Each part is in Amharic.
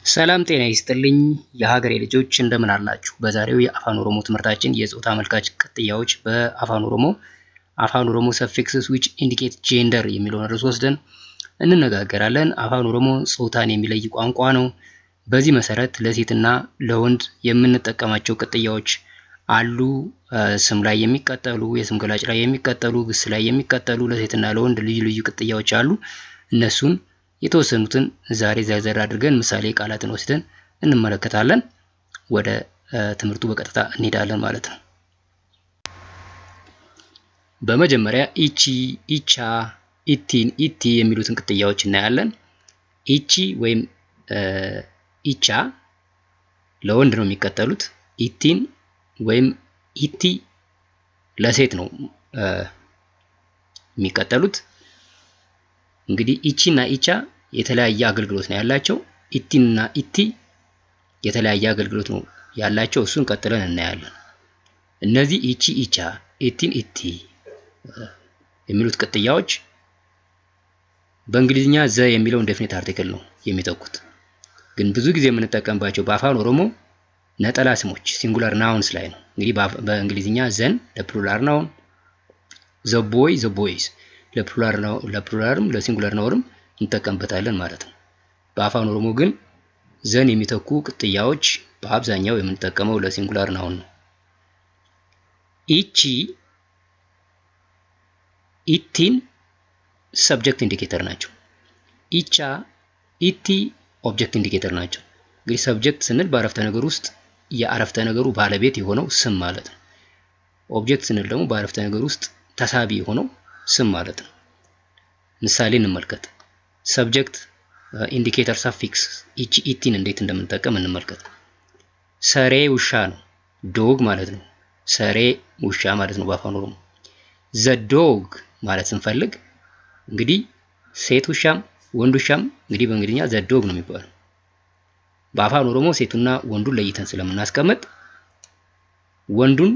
ሰላም ጤና ይስጥልኝ የሀገሬ ልጆች እንደምን አላችሁ? በዛሬው የአፋን ኦሮሞ ትምህርታችን የጾታ አመልካች ቅጥያዎች በአፋን ኦሮሞ suffixes which indicate gender የሚለውን ርዕስ ወስደን እንነጋገራለን። አፋን ኦሮሞ ጾታን የሚለይ ቋንቋ ነው። በዚህ መሰረት ለሴትና ለወንድ የምንጠቀማቸው ቅጥያዎች አሉ። ስም ላይ የሚቀጠሉ፣ የስም ገላጭ ላይ የሚቀጠሉ፣ ግስ ላይ የሚቀጠሉ ለሴትና ለወንድ ልዩ ልዩ ቅጥያዎች አሉ። እነሱን የተወሰኑትን ዛሬ ዘርዘር አድርገን ምሳሌ ቃላትን ወስደን እንመለከታለን። ወደ ትምህርቱ በቀጥታ እንሄዳለን ማለት ነው። በመጀመሪያ ኢቺ፣ ኢቻ፣ ኢቲን፣ ኢቲ የሚሉትን ቅጥያዎች እናያለን። ኢቺ ወይም ኢቻ ለወንድ ነው የሚቀጠሉት። ኢቲን ወይም ኢቲ ለሴት ነው የሚቀጠሉት። እንግዲህ ኢቺ እና ኢቻ የተለያየ አገልግሎት ነው ያላቸው። ኢቲን እና ኢቲ የተለያየ አገልግሎት ነው ያላቸው። እሱን ቀጥለን እናያለን። እነዚህ ኢቺ፣ ኢቻ፣ ኢቲን፣ ኢቲ የሚሉት ቅጥያዎች በእንግሊዝኛ ዘ የሚለውን ዴፊኒት አርቲክል ነው የሚተኩት። ግን ብዙ ጊዜ የምንጠቀምባቸው በአፋን ኦሮሞ ነጠላ ስሞች ሲንጉላር ናውንስ ላይ ነው። እንግዲህ በእንግሊዝኛ ዘን ለፕሉራል ናውን፣ ዘ ቦይ፣ ዘ ቦይስ ለፕሉራልም ለሲንጉላር ናውንም እንጠቀምበታለን ማለት ነው። በአፋን ኦሮሞ ግን ዘን የሚተኩ ቅጥያዎች በአብዛኛው የምንጠቀመው ለሲንጉላር ናውን ነው። ኢቺ፣ ኢቲን ሰብጀክት ኢንዲኬተር ናቸው። ኢቻ፣ ኢቲ ኦብጀክት ኢንዲኬተር ናቸው። እንግዲህ ሰብጀክት ስንል በአረፍተ ነገር ውስጥ የአረፍተ ነገሩ ባለቤት የሆነው ስም ማለት ነው። ኦብጀክት ስንል ደግሞ በአረፍተ ነገር ውስጥ ተሳቢ የሆነው ስም ማለት ነው። ምሳሌ እንመልከት። ሰብጀክት ኢንዲኬተር ሰፊክስ ኢቺ፣ ኢቲን እንዴት እንደምንጠቀም እንመልከት። ሰሬ ውሻ ነው፣ ዶግ ማለት ነው። ሰሬ ውሻ ማለት ነው በአፋን ኦሮሞ። ዘ ዶግ ማለት ስንፈልግ እንግዲህ ሴት ውሻም ወንድ ውሻም እንግዲህ በእንግሊዝኛ ዘ ዶግ ነው የሚባለው። በአፋን ኦሮሞ ሴቱና ወንዱን ለይተን ስለምናስቀምጥ ወንዱን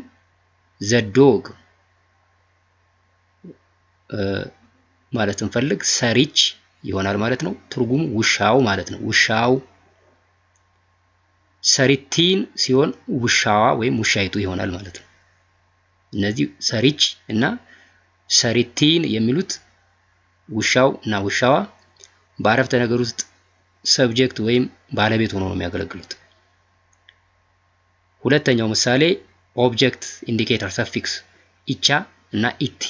ዘ ዶግ ማለት እንፈልግ ሰሪች ይሆናል ማለት ነው። ትርጉሙ ውሻው ማለት ነው። ውሻው። ሰሪቲን ሲሆን ውሻዋ ወይም ውሻይቱ ይሆናል ማለት ነው። እነዚህ ሰሪች እና ሰሪቲን የሚሉት ውሻው እና ውሻዋ በአረፍተ ነገር ውስጥ ሰብጀክት ወይም ባለቤት ሆኖ ነው የሚያገለግሉት። ሁለተኛው ምሳሌ ኦብጀክት ኢንዲኬተር ሰፊክስ ኢቻ እና ኢቲ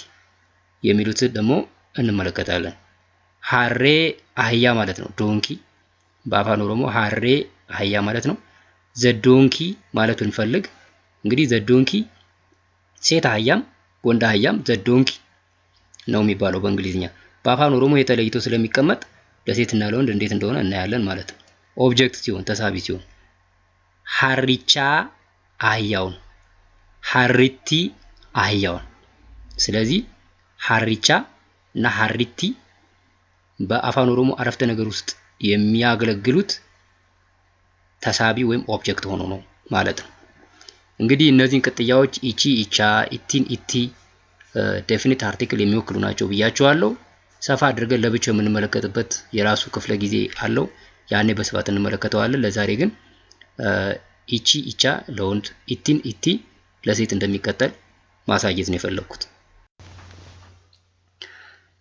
የሚሉት ደግሞ እንመለከታለን። ሀሬ አህያ ማለት ነው፣ ዶንኪ። በአፋን ኦሮሞ ሀሬ አህያ ማለት ነው። ዘዶንኪ ማለት ብንፈልግ እንግዲህ ዘዶንኪ ሴት አህያም ወንድ አህያም ዘዶንኪ ነው የሚባለው በእንግሊዝኛ። በአፋን ኦሮሞ የተለይቶ ስለሚቀመጥ ለሴትና ለወንድ እንዴት እንደሆነ እናያለን ማለት ነው። ኦብጀክት ሲሆን ተሳቢ ሲሆን ሀሪቻ አህያውን፣ ሀሪቲ አህያውን። ስለዚህ ሀሪቻ እና ሀሪቲ በአፋን ኦሮሞ አረፍተ ነገር ውስጥ የሚያገለግሉት ተሳቢ ወይም ኦብጀክት ሆኖ ነው ማለት ነው። እንግዲህ እነዚህን ቅጥያዎች ኢቺ፣ ኢቻ፣ ኢቲን፣ ኢቲ ዴፊኒት አርቲክል የሚወክሉ ናቸው ብያቸዋለሁ። ሰፋ አድርገን ለብቻው የምንመለከትበት የራሱ ክፍለ ጊዜ አለው። ያኔ በስፋት እንመለከተዋለን። ለዛሬ ግን ኢቺ፣ ኢቻ ለወንድ፣ ኢቲን፣ ኢቲ ለሴት እንደሚቀጠል ማሳየት ነው የፈለኩት።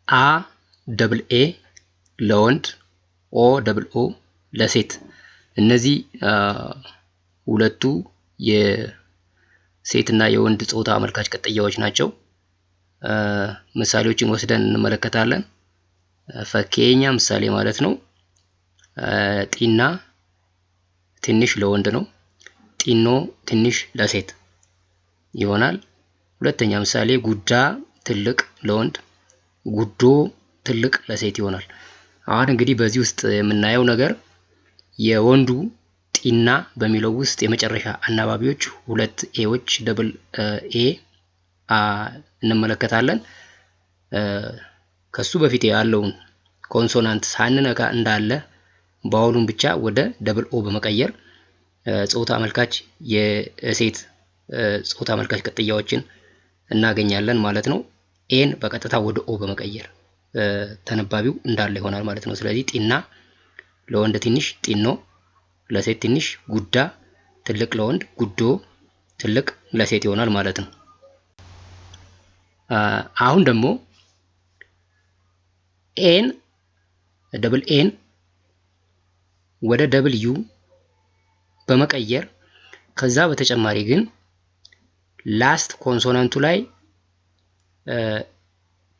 አ ደብል ኤ ለወንድ፣ ኦ ደብል ኦ ለሴት። እነዚህ ሁለቱ የሴትና የወንድ ጾታ አመልካች ቅጥያዎች ናቸው። ምሳሌዎችን ወስደን እንመለከታለን። ፈኬኛ ምሳሌ ማለት ነው። ጢና ትንሽ ለወንድ ነው። ጢኖ ትንሽ ለሴት ይሆናል። ሁለተኛ ምሳሌ ጉዳ ትልቅ ለወንድ፣ ጉዶ ትልቅ ለሴት ይሆናል። አሁን እንግዲህ በዚህ ውስጥ የምናየው ነገር የወንዱ ጢና በሚለው ውስጥ የመጨረሻ አናባቢዎች ሁለት ኤዎች ደብል ኤ እንመለከታለን። ከሱ በፊት ያለውን ኮንሶናንት ሳንነካ እንዳለ ባውሉን ብቻ ወደ ደብል ኦ በመቀየር ጾታ አመልካች የሴት ጾታ አመልካች ቅጥያዎችን እናገኛለን ማለት ነው። ኤን በቀጥታ ወደ ኦ በመቀየር ተነባቢው እንዳለ ይሆናል ማለት ነው። ስለዚህ ጢና ለወንድ ትንሽ ጢኖ፣ ለሴት ትንሽ፣ ጉዳ ትልቅ ለወንድ፣ ጉዶ ትልቅ ለሴት ይሆናል ማለት ነው። አሁን ደግሞ ኤን ደብል ኤን ወደ ደብል ዩ በመቀየር ከዛ በተጨማሪ ግን ላስት ኮንሶናንቱ ላይ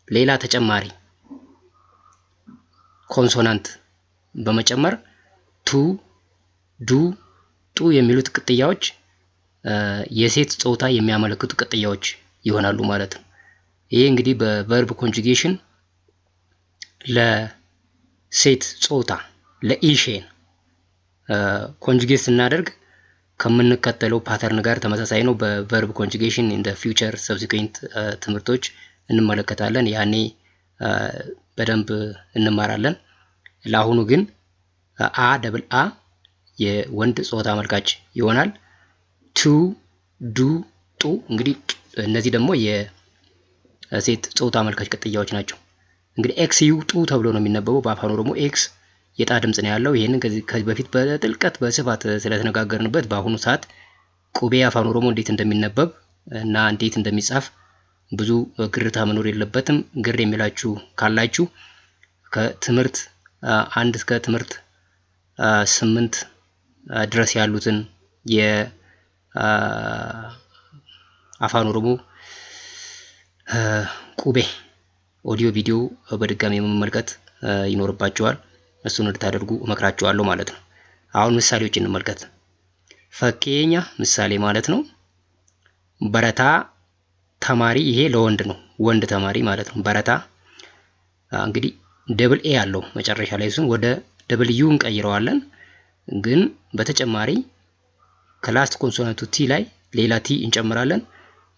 ሌላ ተጨማሪ ኮንሶናንት በመጨመር ቱ፣ ዱ፣ ጡ የሚሉት ቅጥያዎች የሴት ጾታ የሚያመለክቱ ቅጥያዎች ይሆናሉ ማለት ነው። ይሄ እንግዲህ በቨርብ ኮንጁጌሽን ለሴት ጾታ ለኢሼን ኮንጁጌት ስናደርግ ከምንከተለው ፓተርን ጋር ተመሳሳይ ነው። በቨርብ ኮንጁጌሽን ኢን ዘ ፊውቸር ሰብሲኩዌንት ትምህርቶች እንመለከታለን። ያኔ በደንብ እንማራለን። ለአሁኑ ግን አ ደብል አ የወንድ ጾታ አመልካች ይሆናል። ቱ፣ ዱ፣ ጡ እንግዲህ እነዚህ ደግሞ የሴት ጾታ አመልካች ቅጥያዎች ናቸው። እንግዲህ ኤክስ ዩ ጡ ተብሎ ነው የሚነበበው። በአፋን ኦሮሞ ኤክስ የጣ ድምጽ ነው ያለው። ይሄንን ከዚህ በፊት በጥልቀት በስፋት ስለተነጋገርንበት በአሁኑ ሰዓት ቁቤ አፋን ኦሮሞ እንዴት እንደሚነበብ እና እንዴት እንደሚጻፍ ብዙ ግርታ መኖር የለበትም። ግር የሚላችሁ ካላችሁ ከትምህርት 1 እስከ ትምህርት 8 ድረስ ያሉትን የአፋን ኦሮሞ ቁቤ ኦዲዮ ቪዲዮ በድጋሚ መመልከት ይኖርባችኋል። እሱን እንድታደርጉ እመክራችኋለሁ ማለት ነው። አሁን ምሳሌዎች እንመልከት። ፈኬኛ ምሳሌ ማለት ነው። በረታ ተማሪ፣ ይሄ ለወንድ ነው፣ ወንድ ተማሪ ማለት ነው። በረታ እንግዲህ ደብል ኤ ያለው መጨረሻ ላይ እሱን ወደ ደብል ዩ እንቀይረዋለን። ግን በተጨማሪ ከላስት ኮንሶናንቱ ቲ ላይ ሌላ ቲ እንጨምራለን።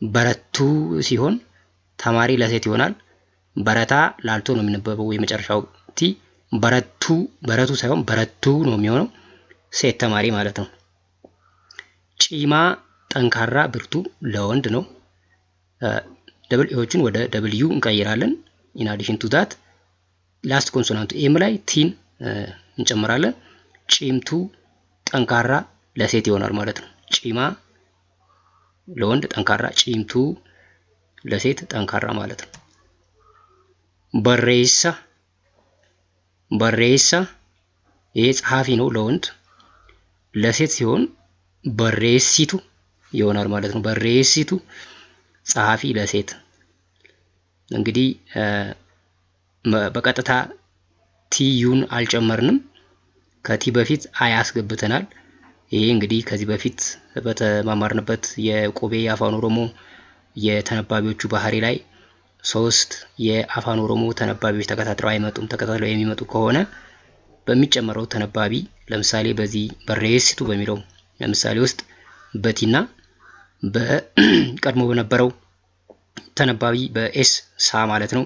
በረቱ ሲሆን ተማሪ ለሴት ይሆናል። በረታ ላልቶ ነው የሚነበበው የመጨረሻው ቲ። በረቱ፣ በረቱ ሳይሆን በረቱ ነው የሚሆነው፣ ሴት ተማሪ ማለት ነው። ጪማ ጠንካራ፣ ብርቱ ለወንድ ነው። ደብል ኤዎችን ወደ ደብል ዩ እንቀይራለን። ኢን አዲሽን ቱ ዳት ላስት ኮንሶናንቱ ኤም ላይ ቲን እንጨምራለን። ጪምቱ ጠንካራ ለሴት ይሆናል ማለት ነው። ጪማ ለወንድ ጠንካራ፣ ጪምቱ ለሴት ጠንካራ ማለት ነው። በሬሳ፣ በሬሳ ይሄ ጸሐፊ ነው ለወንድ፣ ለሴት ሲሆን በሬሲቱ ይሆናል ማለት ነው። በሬሲቱ ጸሐፊ ለሴት። እንግዲህ በቀጥታ ቲዩን አልጨመርንም፣ ከቲ በፊት አይ አስገብተናል። ይሄ እንግዲህ ከዚህ በፊት በተማማርንበት የቁቤ የአፋን ኦሮሞ የተነባቢዎቹ ባህሪ ላይ 3 የአፋን ኦሮሞ ተነባቢዎች ተከታትለው አይመጡም። ተከታትለው የሚመጡ ከሆነ በሚጨመረው ተነባቢ ለምሳሌ በዚህ በሬሲቱ በሚለው ለምሳሌ ውስጥ በቲና በቀድሞ በነበረው ተነባቢ በኤስ ሳ ማለት ነው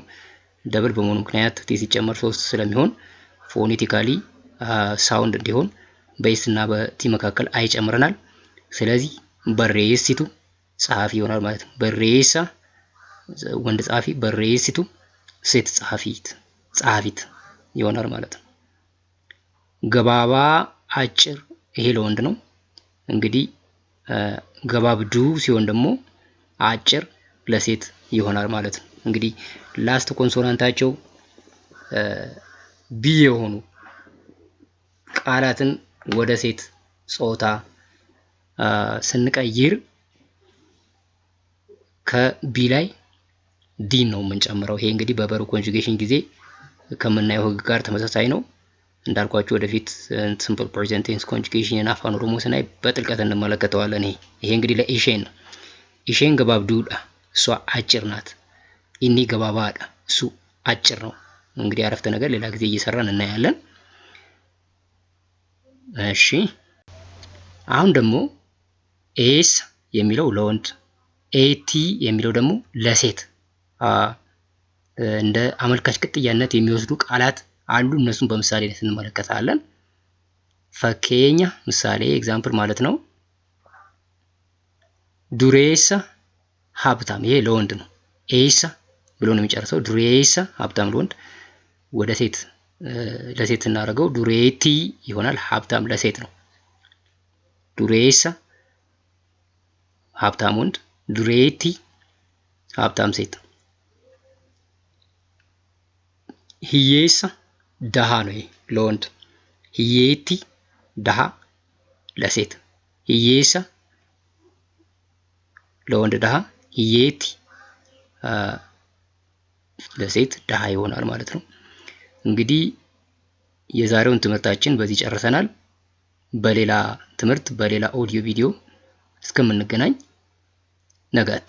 ደብል በመሆኑ ምክንያት ቲ ሲጨመር 3 ስለሚሆን ፎኔቲካሊ ሳውንድ እንዲሆን በኤስ እና በቲ መካከል አይጨምረናል። ስለዚህ በሬሲቱ ጸሐፊ ይሆናል ማለት ነው። በሬሳ ወንድ ጸሐፊ፣ በሬሲቱ ሴት ጸሐፊት ይሆናል ማለት ነው። ገባባ አጭር፣ ይሄ ለወንድ ነው። እንግዲህ ገባብዱ ሲሆን ደግሞ አጭር ለሴት ይሆናል ማለት ነው። እንግዲህ ላስት ኮንሶናንታቸው ቢ የሆኑ ቃላትን ወደ ሴት ጾታ ስንቀይር ከቢ ላይ ዲ ነው የምንጨምረው። ይሄ እንግዲህ በቨርብ ኮንጁጌሽን ጊዜ ከምናየው ህግ ጋር ተመሳሳይ ነው። እንዳልኳችሁ ወደፊት ሲምፕል ፕሬዘንት ቴንስ ኮንጁጌሽን አፋን ኦሮሞ ስናይ በጥልቀት እንመለከተዋለን። ይሄ እንግዲህ ለኢሼን ነው። ኢሼን ገባብዱዳ እሷ አጭር ናት። ኢኒ ገባባዳ እሱ አጭር ነው። እንግዲህ አረፍተ ነገር ሌላ ጊዜ እየሰራን እናያለን። እሺ አሁን ደግሞ ኤስ የሚለው ለወንድ፣ ኤቲ የሚለው ደግሞ ለሴት እንደ አመልካች ቅጥያነት የሚወስዱ ቃላት አሉ። እነሱን በምሳሌ እንመለከታለን። ፈኬኛ ምሳሌ ኤግዛምፕል ማለት ነው። ዱሬሳ ሀብታም፣ ይሄ ለወንድ ነው። ኤሳ ብሎ ነው የሚጨርሰው። ዱሬሳ ሀብታም ለወንድ፣ ወደ ሴት ለሴት እናደርገው ዱሬቲ ይሆናል። ሀብታም ለሴት ነው። ዱሬሳ ሀብታም ወንድ፣ ዱሬቲ ሀብታም ሴት። ሂዬሳ ደሃ ነው ይሄ ለወንድ፣ ሂዬቲ ደሃ ለሴት። ሂዬሳ ለወንድ ደሃ፣ ሂዬቲ ለሴት ደሃ ይሆናል ማለት ነው። እንግዲህ የዛሬውን ትምህርታችን በዚህ ጨርሰናል። በሌላ ትምህርት በሌላ ኦዲዮ ቪዲዮ እስከምንገናኝ ነጋቴ